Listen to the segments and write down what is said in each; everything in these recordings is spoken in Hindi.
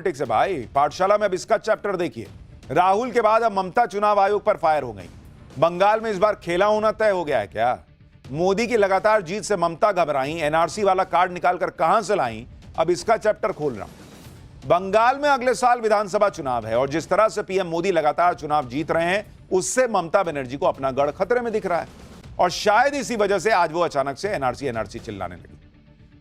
पॉलिटिक्स है भाई, पाठशाला में अब इसका चैप्टर देखिए। राहुल के बाद अब ममता चुनाव आयोग पर फायर हो गई। बंगाल में इस बार खेला होना तय हो गया है क्या? मोदी की लगातार जीत से ममता घबराई, एनआरसी वाला कार्ड निकालकर कहां से लाई, अब इसका चैप्टर खोल रहा हूं। बंगाल में अगले साल विधानसभा चुनाव है और जिस तरह से पीएम मोदी लगातार चुनाव जीत रहे हैं, उससे ममता बनर्जी को अपना गढ़ खतरे में दिख रहा है और शायद इसी वजह से आज वो अचानक से एनआरसी चिल्लाने लगी।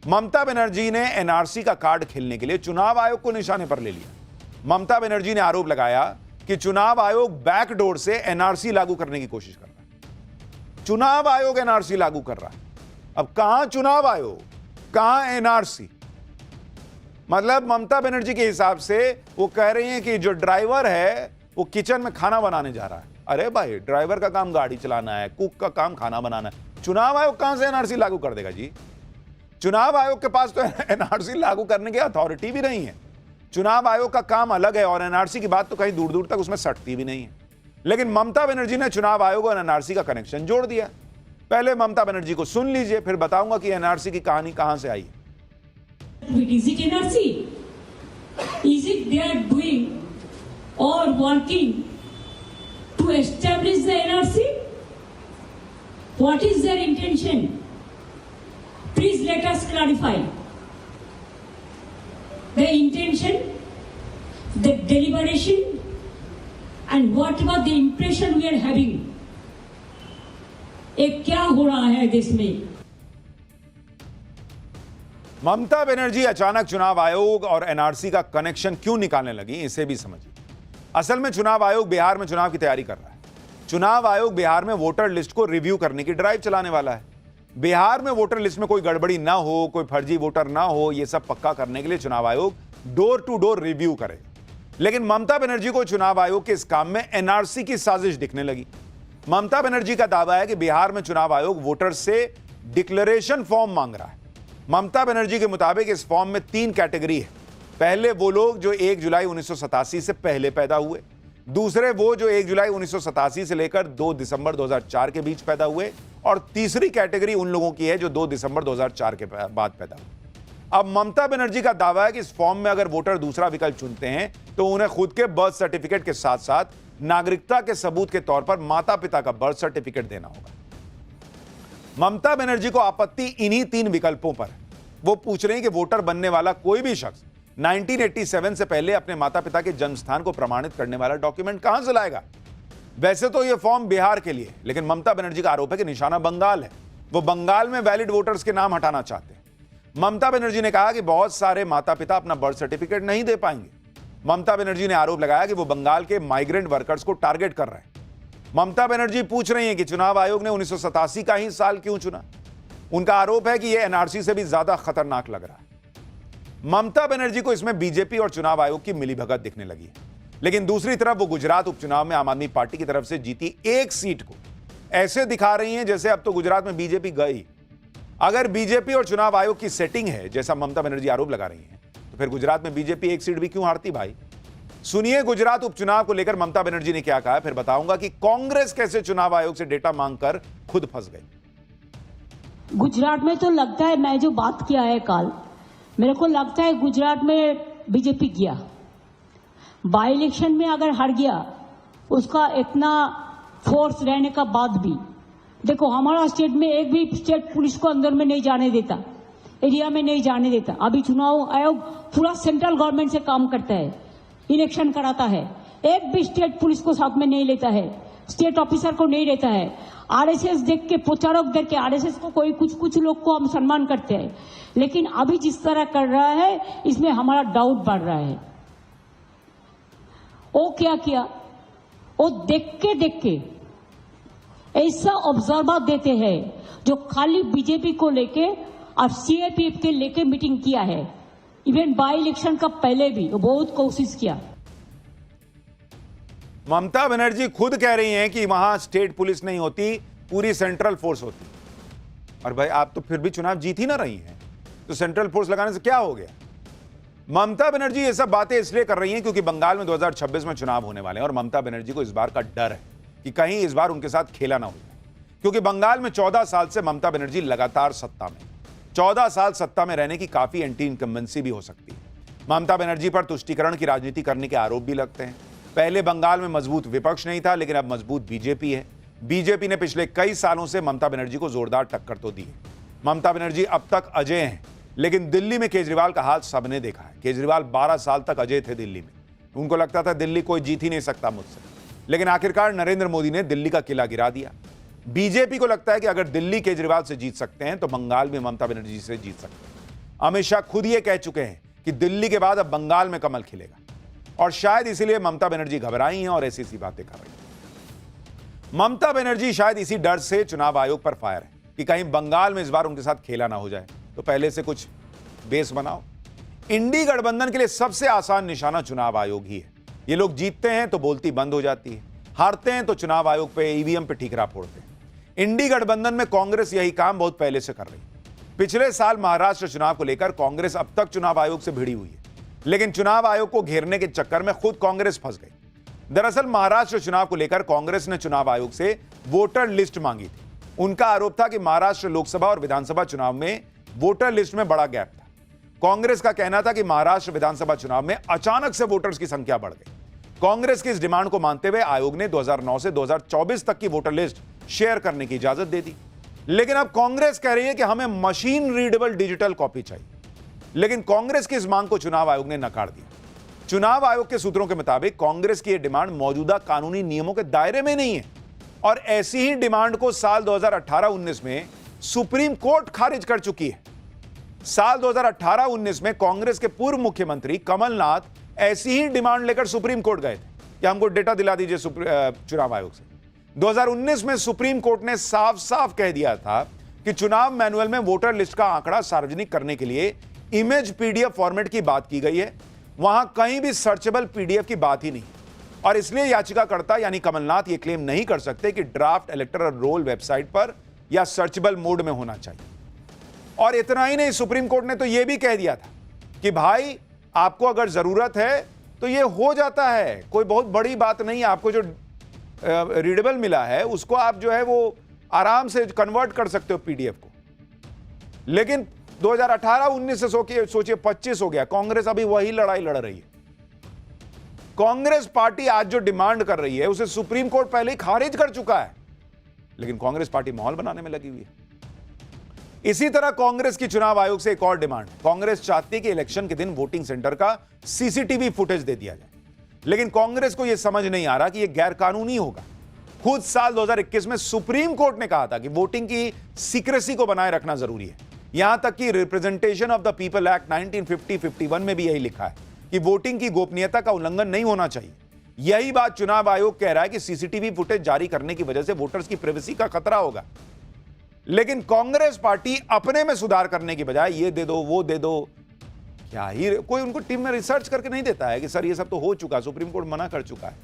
ममता बनर्जी ने एनआरसी का कार्ड खेलने के लिए चुनाव आयोग को निशाने पर ले लिया। ममता बनर्जी ने आरोप लगाया कि चुनाव आयोग बैकडोर से एनआरसी लागू करने की कोशिश कर रहा है। चुनाव आयोग एनआरसी लागू कर रहा है। अब कहां चुनाव आयोग, कहां एनआरसी? मतलब ममता बनर्जी के हिसाब से वो कह रही हैं कि जो ड्राइवर है वो किचन में खाना बनाने जा रहा है। अरे भाई, ड्राइवर का काम गाड़ी चलाना है, कुक का काम खाना बनाना है। चुनाव आयोग कहां से एनआरसी लागू कर देगा जी? चुनाव आयोग के पास तो एनआरसी लागू करने की अथॉरिटी भी नहीं है। चुनाव आयोग का काम अलग है और एनआरसी की बात तो कहीं दूर दूर तक उसमें सटती भी नहीं है। लेकिन ममता बनर्जी ने चुनाव आयोग और एनआरसी का कनेक्शन जोड़ दिया। पहले ममता बनर्जी को सुन लीजिए, फिर बताऊंगा कि एनआरसी की कहानी कहां से आई है। Is it NRC? Is it they are doing or working to establish the NRC? What is their intention? Please let us clarify. The intention, the deliberation, and whatever the impression we are having. एक क्या हो रहा है देश में? ममता बनर्जी अचानक चुनाव आयोग और एनआरसी का कनेक्शन क्यों निकालने लगी, इसे भी समझिए। असल में चुनाव आयोग बिहार में चुनाव की तैयारी कर रहा है। चुनाव आयोग बिहार में वोटर लिस्ट को रिव्यू करने की ड्राइव चलाने वाला है। बिहार में वोटर लिस्ट में कोई गड़बड़ी ना हो, कोई फर्जी वोटर ना हो, यह सब पक्का करने के लिए चुनाव आयोग डोर टू डोर रिव्यू करेगा। लेकिन ममता बनर्जी को चुनाव आयोग के इस काम में एनआरसी की साजिश दिखने लगी। ममता बनर्जी का दावा है कि बिहार में चुनाव आयोग वोटर से डिक्लेरेशन फॉर्म मांग रहा है। ममता बनर्जी के मुताबिक इस फॉर्म में 3 कैटेगरी है। पहले वो लोग जो 1 जुलाई 1987 से पहले पैदा हुए, दूसरे वो जो 1 जुलाई 1987 से लेकर 2 दिसंबर 2004 के बीच पैदा हुए, और तीसरी कैटेगरी उन लोगों की है जो 2 दिसंबर 2004 के बाद पैदा हुए। अब ममता बनर्जी का दावा है कि इस फॉर्म में अगर वोटर दूसरा विकल्प चुनते हैं तो उन्हें खुद के बर्थ सर्टिफिकेट के साथ साथ नागरिकता के सबूत के तौर पर माता पिता का बर्थ सर्टिफिकेट देना होगा। ममता बनर्जी को आपत्ति इन्हीं 3 विकल्पों पर है। वो पूछ रहे हैं कि वोटर बनने वाला कोई भी शख्स 1987 से पहले अपने माता पिता के जन्म स्थान को प्रमाणित करने वाला डॉक्यूमेंट कहां से लाएगा? वैसे तो यह फॉर्म बिहार के लिए, लेकिन ममता बनर्जी का आरोप है कि निशाना बंगाल है। वो बंगाल में वैलिड वोटर्स के नाम हटाना चाहते हैं। ममता बनर्जी ने कहा कि बहुत सारे माता पिता अपना बर्थ सर्टिफिकेट नहीं दे पाएंगे। ममता बनर्जी ने आरोप लगाया कि वो बंगाल के माइग्रेंट वर्कर्स को टारगेट कर रहे हैं। ममता बनर्जी पूछ रही हैं कि चुनाव आयोग ने 1987 का ही साल क्यों चुना। उनका आरोप है कि यह एनआरसी से भी ज्यादा खतरनाक लग रहा है। ममता बनर्जी को इसमें बीजेपी और चुनाव आयोग की मिलीभगत दिखने लगी है। लेकिन दूसरी तरफ वो गुजरात उपचुनाव में आम आदमी पार्टी की तरफ से जीती 1 सीट को ऐसे दिखा रही हैं जैसे अब तो गुजरात में बीजेपी गई। अगर बीजेपी और चुनाव आयोग की सेटिंग है जैसा ममता बनर्जी आरोप लगा रही हैं, तो फिर गुजरात में बीजेपी 1 सीट भी क्यों हारती भाई? सुनिए गुजरात उपचुनाव को लेकर ममता बनर्जी ने क्या कहा, फिर बताऊंगा कि कांग्रेस कैसे चुनाव आयोग से डेटा मांगकर खुद फंस गई। गुजरात में तो लगता है, मैं जो बात किया है कल, मेरे को लगता है गुजरात में बीजेपी गया। बाई इलेक्शन में अगर हार गया, उसका इतना फोर्स रहने का बाद भी, देखो हमारा स्टेट में एक भी स्टेट पुलिस को अंदर में नहीं जाने देता, एरिया में नहीं जाने देता। अभी चुनाव आयोग पूरा सेंट्रल गवर्नमेंट से काम करता है, इलेक्शन कराता है, एक भी स्टेट पुलिस को साथ में नहीं लेता है, स्टेट ऑफिसर को नहीं लेता है। आरएसएस देख के, प्रचारक देख के, आरएसएस को कोई कुछ लोग को हम सम्मान करते हैं, लेकिन अभी जिस तरह कर रहा है इसमें हमारा डाउट बढ़ रहा है। वो क्या किया, वो देख के ऐसा ऑब्जर्वर देते हैं जो खाली बीजेपी को लेके और सीएपीएफ के लेके मीटिंग किया है। इवन बाई इलेक्शन का पहले भी बहुत कोशिश किया। ममता बनर्जी खुद कह रही हैं कि वहां स्टेट पुलिस नहीं होती, पूरी सेंट्रल फोर्स होती। और भाई आप तो फिर भी चुनाव जीत ही ना रही हैं, तो सेंट्रल फोर्स लगाने से क्या हो गया? ममता बनर्जी ये सब बातें इसलिए कर रही हैं क्योंकि बंगाल में 2026 में चुनाव होने वाले हैं और ममता बनर्जी को इस बार का डर है कि कहीं इस बार उनके साथ खेला ना हो जाए। क्योंकि बंगाल में 14 साल से ममता बनर्जी लगातार सत्ता में, 14 साल सत्ता में रहने की काफी एंटी इनकम्बेंसी भी हो सकती है। ममता बनर्जी पर तुष्टीकरण की राजनीति करने के आरोप भी लगते हैं। पहले बंगाल में मजबूत विपक्ष नहीं था, लेकिन अब मजबूत बीजेपी है। बीजेपी ने पिछले कई सालों से ममता बनर्जी को जोरदार टक्कर तो दी है। ममता बनर्जी अब तक अजय हैं, लेकिन दिल्ली में केजरीवाल का हाल सबने देखा है। केजरीवाल 12 साल तक अजय थे दिल्ली में। उनको लगता था दिल्ली कोई जीत ही नहीं सकता मुझसे, लेकिन आखिरकार नरेंद्र मोदी ने दिल्ली का किला गिरा दिया। बीजेपी को लगता है कि अगर दिल्ली केजरीवाल से जीत सकते हैं तो बंगाल में ममता बनर्जी से जीत सकते हैं। अमित शाह खुद ये कह चुके हैं कि दिल्ली के बाद अब बंगाल में कमल खिलेगा, और शायद इसीलिए ममता बनर्जी घबराई हैं और ऐसी सी बातें कर रही हैं। ममता बनर्जी शायद इसी डर से चुनाव आयोग पर फायर है कि कहीं बंगाल में इस बार उनके साथ खेला ना हो जाए, तो पहले से कुछ बेस बनाओ। इंडी गठबंधन के लिए सबसे आसान निशाना चुनाव आयोग ही है। ये लोग जीतते हैं तो बोलती बंद हो जाती है, हारते हैं तो चुनाव आयोग पे, ईवीएम पे ठीकरा फोड़ते हैं। इंडी गठबंधन में कांग्रेस यही काम बहुत पहले से कर रही है। पिछले साल महाराष्ट्र चुनाव को लेकर कांग्रेस अब तक चुनाव आयोग से भिड़ी हुई है, लेकिन चुनाव आयोग को घेरने के चक्कर में खुद कांग्रेस फंस गई। दरअसल महाराष्ट्र चुनाव को लेकर कांग्रेस ने चुनाव आयोग से वोटर लिस्ट मांगी थी। उनका आरोप था कि महाराष्ट्र लोकसभा और विधानसभा चुनाव में वोटर लिस्ट में बड़ा गैप था। कांग्रेस का कहना था कि महाराष्ट्र विधानसभा चुनाव में अचानक से वोटर्स की संख्या बढ़ गई। कांग्रेस की इस डिमांड को मानते हुए आयोग ने 2009 से 2024 तक की वोटर लिस्ट शेयर करने की इजाजत दे दी। लेकिन अब कांग्रेस कह रही है कि हमें मशीन रीडेबल डिजिटल कॉपी चाहिए, लेकिन कांग्रेस की इस मांग को चुनाव आयोग ने नकार दिया। चुनाव आयोग के सूत्रों के मुताबिक कांग्रेस की यह डिमांड मौजूदा कानूनी नियमों के दायरे में नहीं है, और ऐसी ही डिमांड को साल 2018-19 में सुप्रीम कोर्ट खारिज कर चुकी है। साल 2018-19 में कांग्रेस के पूर्व मुख्यमंत्री कमलनाथ ऐसी ही डिमांड लेकर सुप्रीम कोर्ट गए थे कि हमको डेटा दिला दीजिए चुनाव आयोग से। 2019 में सुप्रीम कोर्ट ने साफ साफ कह दिया था कि चुनाव मैनुअल में वोटर लिस्ट का आंकड़ा सार्वजनिक करने के लिए इमेज पीडीएफ फॉर्मेट की बात की गई है, वहां कहीं भी सर्चेबल पीडीएफ की बात ही नहीं, और इसलिए याचिकाकर्ता यानी कमलनाथ ये क्लेम नहीं कर सकते कि ड्राफ्ट इलेक्टोरल रोल वेबसाइट पर या सर्चेबल मोड में होना चाहिए। और इतना ही नहीं, सुप्रीम कोर्ट ने तो यह भी कह दिया था कि भाई आपको अगर जरूरत है तो यह हो जाता है, कोई बहुत बड़ी बात नहीं है। आपको जो रीडेबल मिला है उसको आप जो है वो आराम से कन्वर्ट कर सकते हो पीडीएफ को। लेकिन 2018-19 से सोचिए 25 हो गया, कांग्रेस अभी वही लड़ाई लड़ रही है। कांग्रेस पार्टी आज जो डिमांड कर रही है उसे सुप्रीम कोर्ट पहले ही खारिज कर चुका है, लेकिन कांग्रेस पार्टी माहौल बनाने में लगी हुई है। इसी तरह कांग्रेस की चुनाव आयोग से एक और डिमांड, कांग्रेस चाहती है कि इलेक्शन के दिन वोटिंग सेंटर का सीसीटीवी फुटेज दे दिया जाए, लेकिन कांग्रेस को यह समझ नहीं आ रहा कि यह गैरकानूनी होगा। खुद साल 2021 में सुप्रीम कोर्ट ने कहा था कि वोटिंग की सीक्रेसी को बनाए रखना जरूरी है। यहां तक कि representation of the people act 1950-51 में भी यही लिखा है कि वोटिंग की गोपनीयता का उल्लंघन नहीं होना चाहिए। यही बात चुनाव आयोग कह रहा है कि सीसीटीवी फुटेज जारी करने की वजह से वोटर्स की प्राइवेसी का खतरा होगा। लेकिन कांग्रेस पार्टी अपने में सुधार करने की बजाय ये दे दो वो दे दो, क्या ही कोई उनको टीम में रिसर्च करके नहीं देता है कि सर ये सब तो हो चुका, सुप्रीम कोर्ट मना कर चुका है।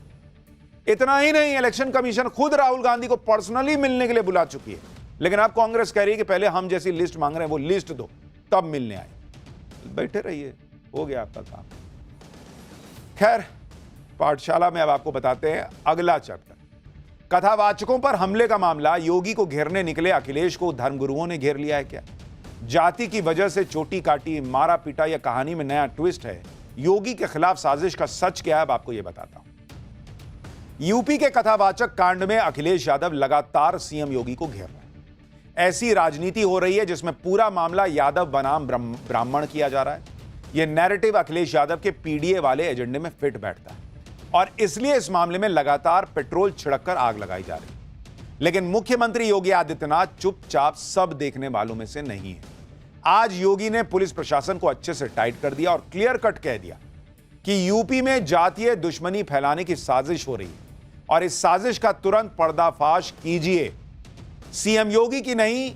इतना ही नहीं, इलेक्शन कमीशन खुद राहुल गांधी को पर्सनली मिलने के लिए बुला चुकी है, लेकिन अब कांग्रेस कह रही है कि पहले हम जैसी लिस्ट मांग रहे हैं वो लिस्ट दो तब मिलने आए। बैठे रहिए, हो गया आपका काम। खैर, पाठशाला में अब आपको बताते हैं अगला चैप्टर। कथावाचकों पर हमले का मामला, योगी को घेरने निकले अखिलेश को धर्मगुरुओं ने घेर लिया है क्या? जाति की वजह से चोटी काटी, मारा पीटा, यह कहानी में नया ट्विस्ट है। योगी के खिलाफ साजिश का सच क्या है, अब आपको यह बताता हूं। यूपी के कथावाचक कांड में अखिलेश यादव लगातार सीएम योगी को घेर रहे हैं। ऐसी राजनीति हो रही है जिसमें पूरा मामला यादव बनाम ब्राह्मण किया जा रहा है। यह नैरेटिव अखिलेश यादव के पीडीए वाले एजेंडे में फिट बैठता है, और इसलिए इस मामले में लगातार पेट्रोल छिड़ककर आग लगाई जा रही है। लेकिन मुख्यमंत्री योगी आदित्यनाथ चुपचाप सब देखने वालों में से नहीं है। आज योगी ने पुलिस प्रशासन को अच्छे से टाइट कर दिया और क्लियर कट कह दिया कि यूपी में जातीय दुश्मनी फैलाने की साजिश हो रही है, और इस साजिश का तुरंत पर्दाफाश कीजिए। सीएम योगी की नहीं,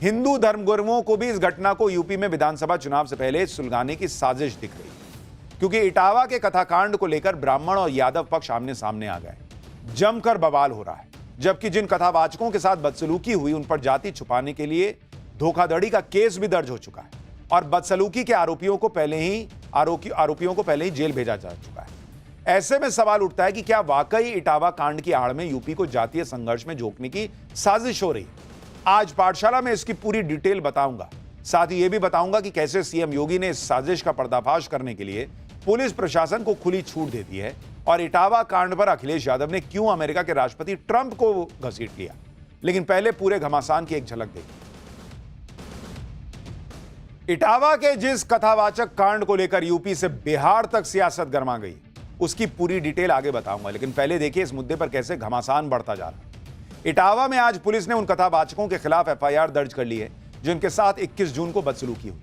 हिंदू धर्मगुरुओं को भी इस घटना को यूपी में विधानसभा चुनाव से पहले सुलगाने की साजिश दिख रही है, क्योंकि इटावा के कथाकांड को लेकर ब्राह्मण और यादव पक्ष आमने सामने आ गए। जमकर बवाल हो रहा है, जबकि जिन कथावाचकों के साथ बदसलूकी हुई उन पर जाति छुपाने के लिए धोखाधड़ी का केस भी दर्ज हो चुका है, और बदसलूकी के आरोपियों को पहले ही जेल भेजा जा चुका है। ऐसे में सवाल उठता है कि क्या वाकई इटावा कांड की आड़ में यूपी को जातीय संघर्ष में झोंकने की साजिश हो रही है? आज पाठशाला में इसकी पूरी डिटेल बताऊंगा साथ ही यह भी बताऊंगा कि कैसे सीएम योगी ने इस साजिश का पर्दाफाश करने के लिए पुलिस प्रशासन को खुली छूट दे दी है और इटावा कांड पर अखिलेश यादव ने क्यों अमेरिका के राष्ट्रपति ट्रंप को घसीट लिया। लेकिन पहले पूरे घमासान की एक झलक देखिए। इटावा के जिस कथावाचक कांड को लेकर यूपी से बिहार तक सियासत गर्मा गई, उसकी पूरी डिटेल आगे बताऊंगा, लेकिन पहले देखिए इस मुद्दे पर कैसे घमासान बढ़ता जा रहा है। इटावा में आज पुलिस ने उन कथावाचकों के खिलाफ एफआईआर दर्ज कर ली है जिनके साथ 21 जून को बदसलूकी हुई।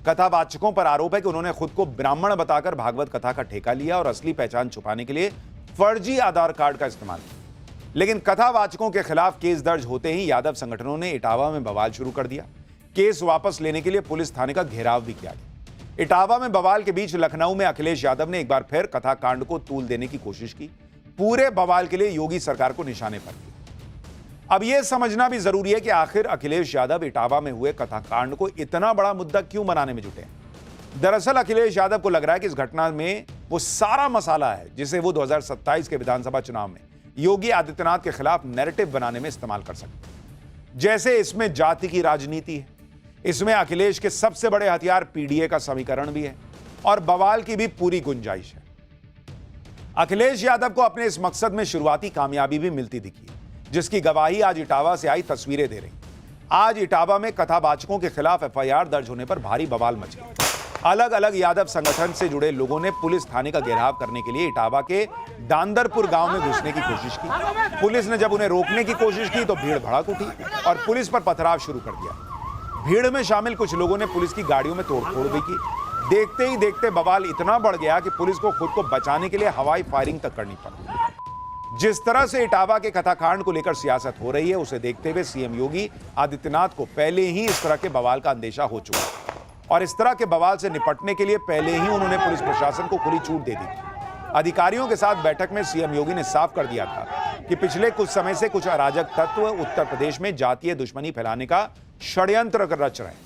कथावाचकों पर आरोप है कि उन्होंने खुद को ब्राह्मण बताकर भागवत कथा का ठेका लिया और असली पहचान छुपाने के लिए फर्जी आधार कार्ड का इस्तेमाल किया। लेकिन कथावाचकों के खिलाफ केस दर्ज होते ही यादव संगठनों ने इटावा में बवाल शुरू कर दिया। केस वापस लेने के लिए पुलिस थाने का घेराव भी किया गया। इटावा में बवाल के बीच लखनऊ में अखिलेश यादव ने एक बार फिर कथा कांड को तूल देने की कोशिश की। पूरे बवाल के लिए योगी सरकार को निशाने पर लिया। अब यह समझना भी जरूरी है कि आखिर अखिलेश यादव इटावा में हुए कथाकांड को इतना बड़ा मुद्दा क्यों बनाने में जुटे हैं। दरअसल अखिलेश यादव को लग रहा है कि इस घटना में वो सारा मसाला है जिसे वो 2027 के विधानसभा चुनाव में योगी आदित्यनाथ के खिलाफ नैरेटिव बनाने में इस्तेमाल कर सकते हैं। जैसे इसमें जाति की राजनीति है, इसमें अखिलेश के सबसे बड़े हथियार पीडीए का समीकरण भी है और बवाल की भी पूरी गुंजाइश है। अखिलेश यादव को अपने इस मकसद में शुरुआती कामयाबी भी मिलती दिखी है, जिसकी गवाही आज इटावा से आई तस्वीरें दे रही। आज इटावा में कथावाचकों के खिलाफ एफआईआर दर्ज होने पर भारी बवाल मच गया। अलग अलग यादव संगठन से जुड़े लोगों ने पुलिस थाने का घेराव करने के लिए इटावा के दांदरपुर गांव में घुसने की कोशिश की। पुलिस ने जब उन्हें रोकने की कोशिश की तो भीड़ भड़क उठी और पुलिस पर पथराव शुरू कर दिया। भीड़ में शामिल कुछ लोगों ने पुलिस की गाड़ियों में तोड़फोड़ भी की। देखते ही देखते बवाल इतना बढ़ गया कि पुलिस को खुद को बचाने के लिए हवाई फायरिंग तक करनी पड़ी। जिस तरह से इटावा के कथाकांड को लेकर सियासत हो रही है, उसे देखते हुए सीएम योगी आदित्यनाथ को पहले ही इस तरह के बवाल का अंदेशा हो चुका है और इस तरह के बवाल से निपटने के लिए पहले ही उन्होंने पुलिस प्रशासन को खुली छूट दे दी थी। अधिकारियों के साथ बैठक में सीएम योगी ने साफ कर दिया था कि पिछले कुछ समय से कुछ अराजक तत्व उत्तर प्रदेश में जातीय दुश्मनी फैलाने का षड्यंत्र रच रहे हैं।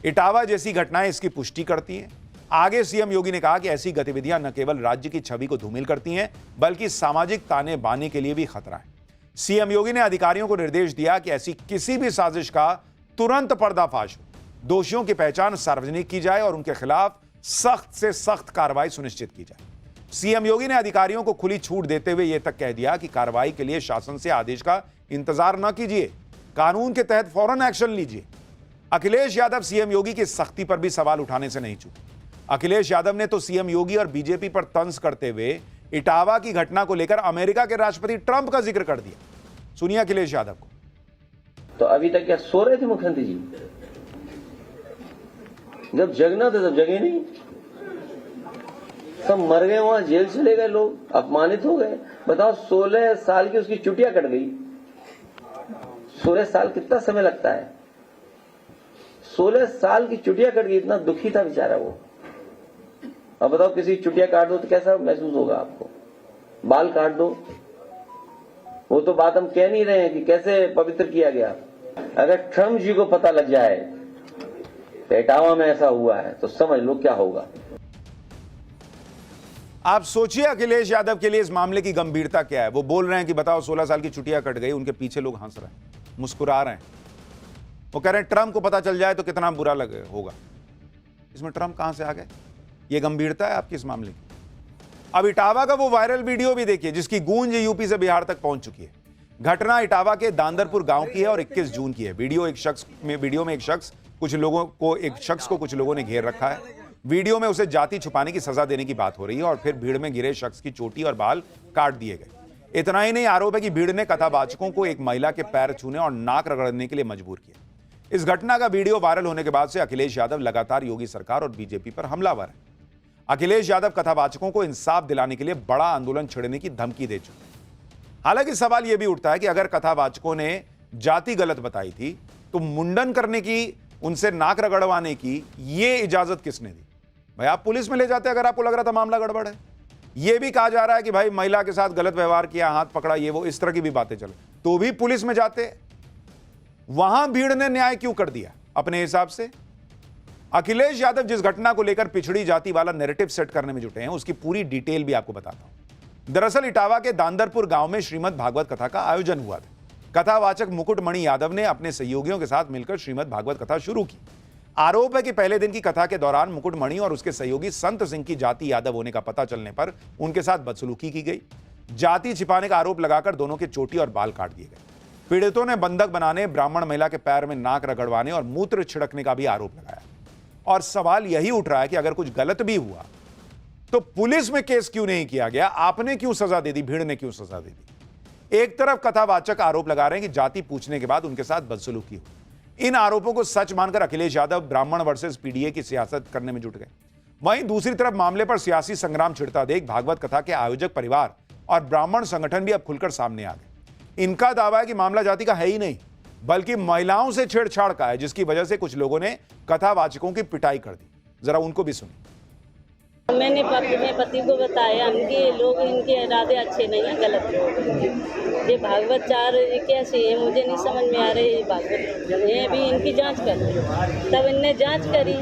इटावा जैसी घटनाएं इसकी पुष्टि करती हैं। आगे सीएम योगी ने कहा कि ऐसी गतिविधियां न केवल राज्य की छवि को धूमिल करती हैं, बल्कि सामाजिक ताने बाने के लिए भी खतरा है। सीएम योगी ने अधिकारियों को निर्देश दिया कि ऐसी किसी भी साजिश का तुरंत पर्दाफाश हो, दोषियों की पहचान सार्वजनिक की जाए और उनके खिलाफ सख्त से सख्त कार्रवाई सुनिश्चित की जाए। सीएम योगी ने अधिकारियों को खुली छूट देते हुए यह तक कह दिया कि कार्रवाई के लिए शासन से आदेश का इंतजार न कीजिए, कानून के तहत फौरन एक्शन लीजिए। अखिलेश यादव सीएम योगी की सख्ती पर भी सवाल उठाने से नहीं चूके। अखिलेश यादव ने तो सीएम योगी और बीजेपी पर तंज करते हुए इटावा की घटना को लेकर अमेरिका के राष्ट्रपति ट्रंप का जिक्र कर दिया। सुनिए अखिलेश यादव को। तो अभी तक क्या सो रहे थे मुख्यमंत्री जी? जब जगना था तब जगे नहीं, सब मर गए, वहां जेल चले गए, लोग अपमानित हो गए। बताओ 16 साल की उसकी चुटिया कट गई। 16 साल कितना समय लगता है? 16 साल की चुटिया कट गई, इतना दुखी था बेचारा वो। अब बताओ किसी चुटिया काट दो तो कैसा महसूस होगा आपको? बाल काट दो, वो तो बात हम कह नहीं रहे हैं कि कैसे पवित्र किया गया। अगर ट्रम्प जी को पता लग जाए तो इटावा में ऐसा हुआ है तो समझ लो क्या होगा। आप सोचिए अखिलेश यादव के लिए इस मामले की गंभीरता क्या है। वो बोल रहे हैं कि बताओ 16 साल की चुटिया कट गई, उनके पीछे लोग हंस रहे हैं, मुस्कुरा रहे हैं। वो कह रहे हैं ट्रम्प को पता चल जाए तो कितना बुरा लगे होगा। इसमें ट्रम्प कहां से आ गए? ये गंभीरता है आपकी इस मामले की। अब इटावा का वो वायरल वीडियो भी देखिए जिसकी गूंज यूपी से बिहार तक पहुंच चुकी है। घटना इटावा के दांदरपुर गांव की है और 21 जून की है। वीडियो में एक शख्स को कुछ लोगों ने घेर रखा है। वीडियो में उसे जाति छुपाने की सजा देने की बात हो रही है और फिर भीड़ में घिरे शख्स की चोटी और बाल काट दिए गए। इतना ही नहीं, आरोप है कि भीड़ ने कथावाचकों को एक महिला के पैर छूने और नाक रगड़ने के लिए मजबूर किया। इस घटना का वीडियो वायरल होने के बाद से अखिलेश यादव लगातार योगी सरकार और बीजेपी पर हमलावर है। अखिलेश यादव कथावाचकों को इंसाफ दिलाने के लिए बड़ा आंदोलन छेड़ने की धमकी दे चुके हैं। हालांकि सवाल यह भी उठता है कि अगर कथावाचकों ने जाति गलत बताई थी तो मुंडन करने की, उनसे नाक रगड़वाने की ये इजाजत किसने दी? भाई आप पुलिस में ले जाते अगर आपको लग रहा था मामला गड़बड़ है। यह भी कहा जा रहा है कि भाई महिला के साथ गलत व्यवहार किया, हाथ पकड़ा, ये वो, इस तरह की भी बातें चले, तो भी पुलिस में जाते। वहां भीड़ ने न्याय क्यों कर दिया अपने हिसाब से? अखिलेश यादव जिस घटना को लेकर पिछड़ी जाति वाला नैरेटिव सेट करने में जुटे हैं उसकी पूरी डिटेल भी आपको बताता हूं। दरअसल इटावा के दांदरपुर गांव में श्रीमद् भागवत कथा का आयोजन हुआ था। कथावाचक मुकुट मणि यादव ने अपने सहयोगियों के साथ मिलकर श्रीमद् भागवत कथा शुरू की। आरोप है कि पहले दिन की कथा के दौरान मुकुटमणि और उसके सहयोगी संत सिंह की जाति यादव होने का पता चलने पर उनके साथ बदसलूकी की गई। जाति छिपाने का आरोप लगाकर दोनों की चोटी और बाल काट दिए गए। पीड़ितों ने बंधक बनाने, ब्राह्मण महिला के पैर में नाक रगड़वाने और मूत्र छिड़कने का भी आरोप लगाया। और सवाल यही उठ रहा है कि अगर कुछ गलत भी हुआ तो पुलिस में केस क्यों नहीं किया गया? आपने क्यों सजा दे दी? भीड़ ने क्यों सजा दे दी? एक तरफ कथावाचक आरोप लगा रहे हैं कि जाति पूछने के बाद उनके साथ बदसलूकी हुई। इन आरोपों को सच मानकर अखिलेश यादव ब्राह्मण वर्सेस पीडीए की सियासत करने में जुट गए। वहीं दूसरी तरफ मामले पर सियासी संग्राम छिड़ता देख भागवत कथा के आयोजक परिवार और ब्राह्मण संगठन भी अब खुलकर सामने आ गए। इनका दावा है कि मामला जाति का है ही नहीं, बल्कि महिलाओं से छेड़छाड़ का है, जिसकी वजह से कुछ लोगों ने कथावाचकों की पिटाई कर दी। जरा उनको भी सुनिए। मैंने अपने पति को बताया कि लोग इनके इरादे अच्छे नहीं हैं, गलत लोग। ये भागवत चार कैसे है मुझे नहीं समझ में आ रही। ये भागवत ये भी इनकी जांच कर ली, तब इनने जांच करी।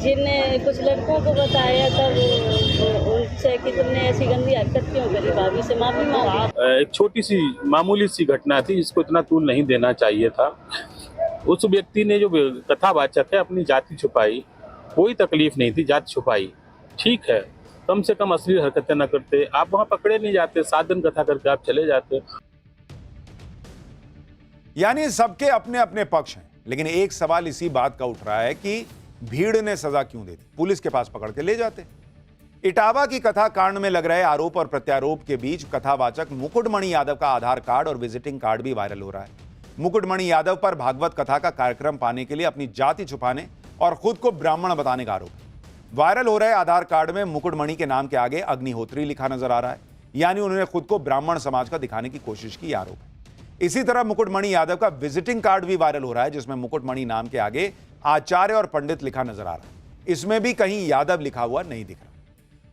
जिनने कुछ लड़कों को बताया तब उनसे कि तुमने ऐसी गंदी हरकत क्यों करी, भाभी से माफी मांगी। एक छोटी सी मामूली सी घटना थी, जिसको इतना तूल नहीं देना चाहिए था। उस व्यक्ति ने, जो कथावाचक है, अपनी जाति छुपाई। कोई तकलीफ नहीं थी, जाति छुपाई, ठीक है। कम से कम अश्लील हरकतें न करते, आप वहां पकड़े नहीं जाते। 7 दिन कथा करके आप चले जाते। यानी सबके अपने अपने पक्ष हैं, लेकिन एक सवाल इसी बात का उठ रहा है कि भीड़ ने सजा क्यों दे दी? पुलिस के पास पकड़ के ले जाते। इटावा की कथा कांड में लग रहे आरोप और प्रत्यारोप के बीच कथावाचक मुकुटमणि यादव का आधार कार्ड और विजिटिंग कार्ड भी वायरल हो रहा है। मुकुटमणि यादव पर भागवत कथा का कार्यक्रम पाने के लिए अपनी जाति छुपाने और खुद को ब्राह्मण बताने का आरोप है। वायरल हो रहे आधार कार्ड में मुकुटमणि के नाम के आगे अग्निहोत्री लिखा नजर आ रहा है, यानी उन्होंने खुद को ब्राह्मण समाज का दिखाने की कोशिश की, आरोप है। इसी तरह मुकुटमणि यादव का विजिटिंग कार्ड भी वायरल हो रहा है, जिसमें मुकुटमणि नाम के आगे आचार्य और पंडित लिखा नजर आ रहा है। इसमें भी कहीं यादव लिखा हुआ नहीं दिख रहा।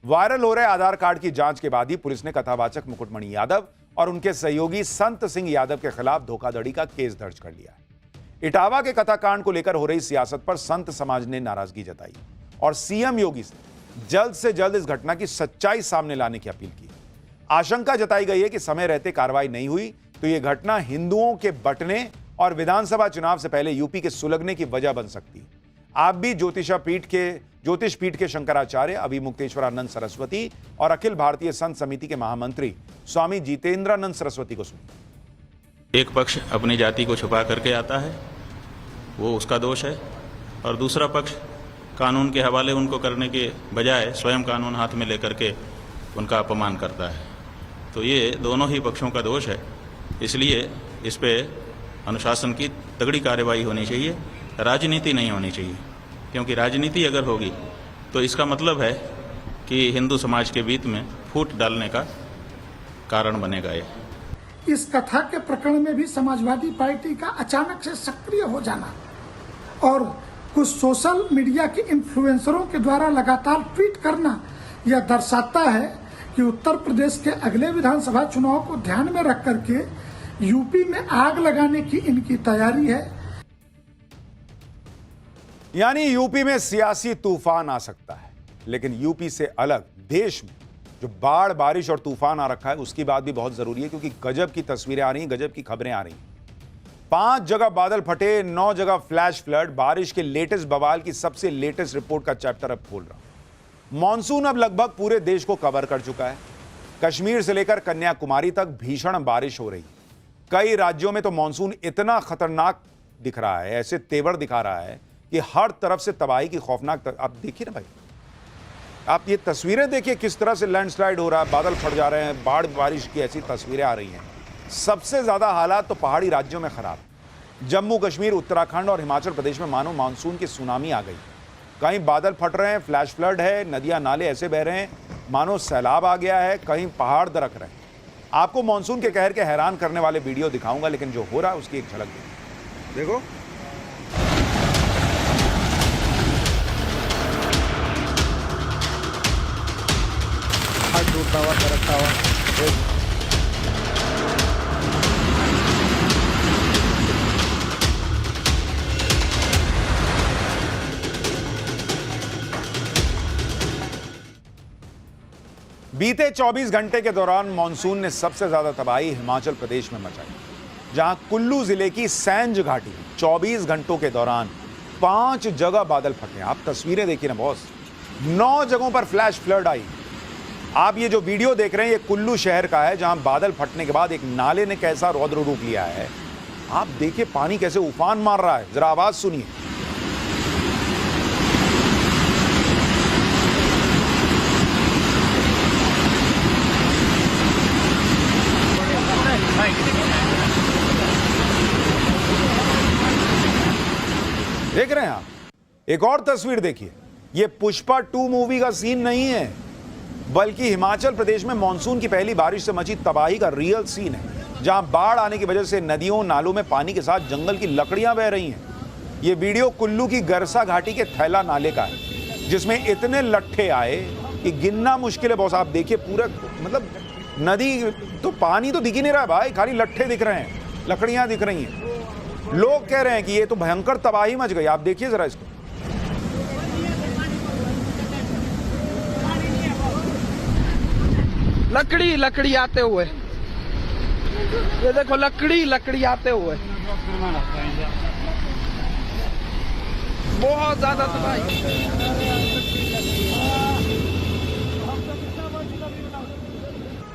वायरल हो रहे आधार कार्ड की जांच के बाद ही पुलिस ने कथावाचक मुकुटमणि यादव और उनके सहयोगी संत सिंह यादव के खिलाफ धोखाधड़ी का केस दर्ज कर लिया है। इटावा के कथाकांड को लेकर हो रही सियासत पर संत समाज ने नाराजगी जताई और सीएम योगी से जल्द इस घटना की सच्चाई सामने लाने की अपील की। आशंका जताई गई है कि समय रहते कार्रवाई नहीं हुई तो यह घटना हिंदुओं के बंटने और विधानसभा चुनाव से पहले यूपी के सुलगने की वजह बन सकती है। आप भी ज्योतिष पीठ के शंकराचार्य अभिमुक्तेश्वरानंद सरस्वती और अखिल भारतीय संत समिति के महामंत्री स्वामी जितेंद्रानंद सरस्वती को सुनिए। एक पक्ष अपनी जाति को छुपा करके आता है, वो उसका दोष है, और दूसरा पक्ष कानून के हवाले उनको करने के बजाय स्वयं कानून हाथ में लेकर के उनका अपमान करता है। तो ये दोनों ही पक्षों का दोष है। इसलिए इस पे अनुशासन की तगड़ी कार्रवाई होनी चाहिए, राजनीति नहीं होनी चाहिए। क्योंकि राजनीति अगर होगी तो इसका मतलब है कि हिंदू समाज के बीच में फूट डालने का कारण बनेगा। ये इस कथा के प्रकरण में भी समाजवादी पार्टी का अचानक से सक्रिय हो जाना और कुछ सोशल मीडिया के इन्फ्लुएंसरों के द्वारा लगातार ट्वीट करना यह दर्शाता है कि उत्तर प्रदेश के अगले विधानसभा चुनाव को ध्यान में रख करके यूपी में आग लगाने की इनकी तैयारी है। यानी यूपी में सियासी तूफान आ सकता है, लेकिन यूपी से अलग देश में जो बाढ़, बारिश और तूफान आ रखा है उसकी बात भी बहुत जरूरी है, क्योंकि गजब की तस्वीरें आ रही हैं, गजब की खबरें आ रही हैं। 5 जगह बादल फटे, 9 जगह फ्लैश फ्लड। बारिश के लेटेस्ट बवाल की सबसे लेटेस्ट रिपोर्ट का चैप्टर अब खोल रहा। मॉनसून अब लगभग पूरे देश को कवर कर चुका है। कश्मीर से लेकर कन्याकुमारी तक भीषण बारिश हो रही है। कई राज्यों में तो मॉनसून इतना खतरनाक दिख रहा है, ऐसे तेवर दिखा रहा है कि हर तरफ से तबाही की खौफनाक आप देखिए ना भाई, आप ये तस्वीरें देखिए किस तरह से लैंडस्लाइड हो रहा है, बादल फट जा रहे हैं, बाढ़ बारिश की ऐसी तस्वीरें आ रही हैं। सबसे ज्यादा हालात तो पहाड़ी राज्यों में खराब। जम्मू कश्मीर, उत्तराखंड और हिमाचल प्रदेश में मानो मानसून की सुनामी आ गई। कहीं बादल फट रहे हैं, फ्लैश फ्लड है, नदियां नाले ऐसे बह रहे हैं मानो सैलाब आ गया है, कहीं पहाड़ दरक रहे हैं। आपको मानसून के कहर के हैरान करने वाले वीडियो दिखाऊंगा, लेकिन जो हो रहा है उसकी एक झलक देखो। टूटता हुआ, दरकता हुआ। बीते 24 घंटे के दौरान मॉनसून ने सबसे ज्यादा तबाही हिमाचल प्रदेश में मचाई, जहां कुल्लू जिले की सैंज घाटी 24 घंटों के दौरान 5 जगह बादल फटे। आप तस्वीरें देखिए ना बॉस, 9 जगहों पर फ्लैश फ्लड आई। आप ये जो वीडियो देख रहे हैं ये कुल्लू शहर का है, जहां बादल फटने के बाद एक नाले ने कैसा रौद्र रूप लिया है। आप देखिए पानी कैसे उफान मार रहा है, जरा आवाज सुनिए। देख रहे हैं आप। एक और तस्वीर देखिए, ये पुष्पा 2 मूवी का सीन नहीं है, बल्कि हिमाचल प्रदेश में मानसून की पहली बारिश से मची तबाही का रियल सीन है, जहां बाढ़ आने की वजह से नदियों नालों में पानी के साथ जंगल की लकड़ियां बह रही हैं। ये वीडियो कुल्लू की गरसा घाटी के थैला नाले का है, जिसमें इतने लट्ठे आए कि गिनना मुश्किल है बॉस। आप देखिए पूरा, मतलब नदी तो पानी तो दिख ही नहीं रहा भाई, खाली लट्ठे दिख रहे हैं, लकड़ियां दिख रही हैं। लोग कह रहे हैं कि ये तो भयंकर तबाही मच गई। आप देखिए जरा इसको। लकड़ी आते हुए, ये देखो लकड़ी आते हुए, बहुत ज्यादा तबाही।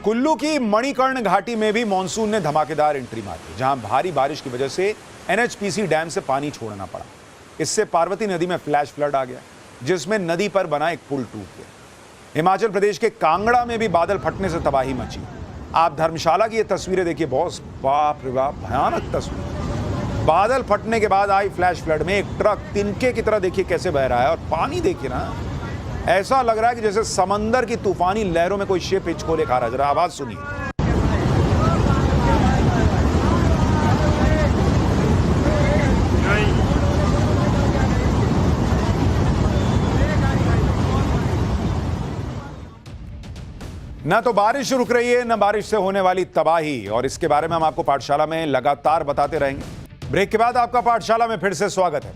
कुल्लू की मणिकर्ण घाटी में भी मानसून ने धमाकेदार एंट्री मारी, जहां भारी बारिश की वजह से एनएचपीसी डैम से पानी छोड़ना पड़ा। इससे पार्वती नदी में फ्लैश फ्लड आ गया, जिसमें नदी पर बना एक पुल टूट गया। हिमाचल प्रदेश के कांगड़ा में भी बादल फटने से तबाही मची। आप धर्मशाला की ये तस्वीरें देखिए बॉस, बाप रे बाप, भयानक तस्वीर। बादल फटने के बाद आई फ्लैश फ्लड में एक ट्रक तिनके की तरह देखिए कैसे बह रहा है, और पानी देखिए ना, ऐसा लग रहा है कि जैसे समंदर की तूफानी लहरों में कोई शिप हिचकोले खा रहा है। जरा आवाज सुनिए। न तो बारिश रुक रही है, न बारिश से होने वाली तबाही, और इसके बारे में हम आपको पाठशाला में लगातार बताते रहेंगे। ब्रेक के बाद आपका पाठशाला में फिर से स्वागत है।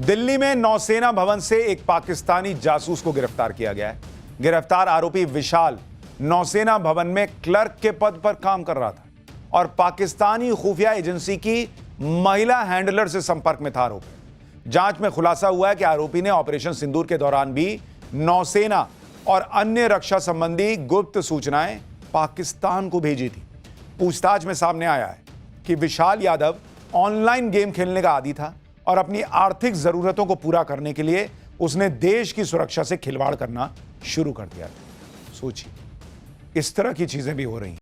दिल्ली में नौसेना भवन से एक पाकिस्तानी जासूस को गिरफ्तार किया गया है। गिरफ्तार आरोपी विशाल नौसेना भवन में क्लर्क के पद पर काम कर रहा था और पाकिस्तानी खुफिया एजेंसी की महिला हैंडलर से संपर्क में था आरोपी। जांच में खुलासा हुआ है कि आरोपी ने ऑपरेशन सिंदूर के दौरान भी नौसेना और अन्य रक्षा संबंधी गुप्त सूचनाएं पाकिस्तान को भेजी थी। पूछताछ में सामने आया है कि विशाल यादव ऑनलाइन गेम खेलने का आदी था और अपनी आर्थिक जरूरतों को पूरा करने के लिए उसने देश की सुरक्षा से खिलवाड़ करना शुरू कर दिया था। सोचिए, इस तरह की चीजें भी हो रही हैं।